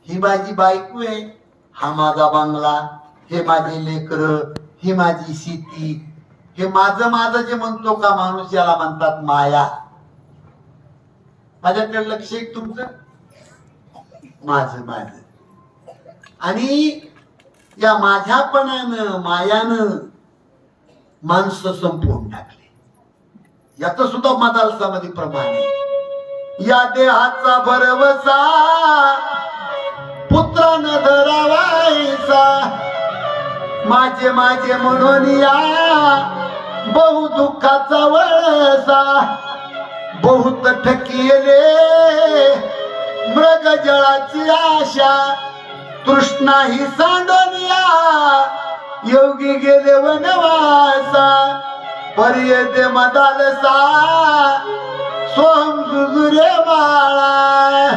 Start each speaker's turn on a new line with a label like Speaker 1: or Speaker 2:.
Speaker 1: ही माझी बायको आहे, हा माझा बंगला, हे माझे लेकर, ही माझी शेती, हे माझं माझं जे म्हणतो का माणूस याला म्हणतात माया. माझ्याकडे लक्ष आहे तुमचं, माझं माझं. आणि या माझ्यापणानं मायानं माणसं संपवून टाकले. याच सुद्धा मदाल समाधी प्रमाण आहे. या देहाचा भरवसा पुत्रानं धरावायचा, माझे माझे म्हणून या बहु दुःखाचा वळसा. बहुत ठकिले मृग जळाची आशा, तृष्णा ही सांडोनिया योगी गेले वनवासा. पर्यते मदालसा सोहम जुजुरे बाळा.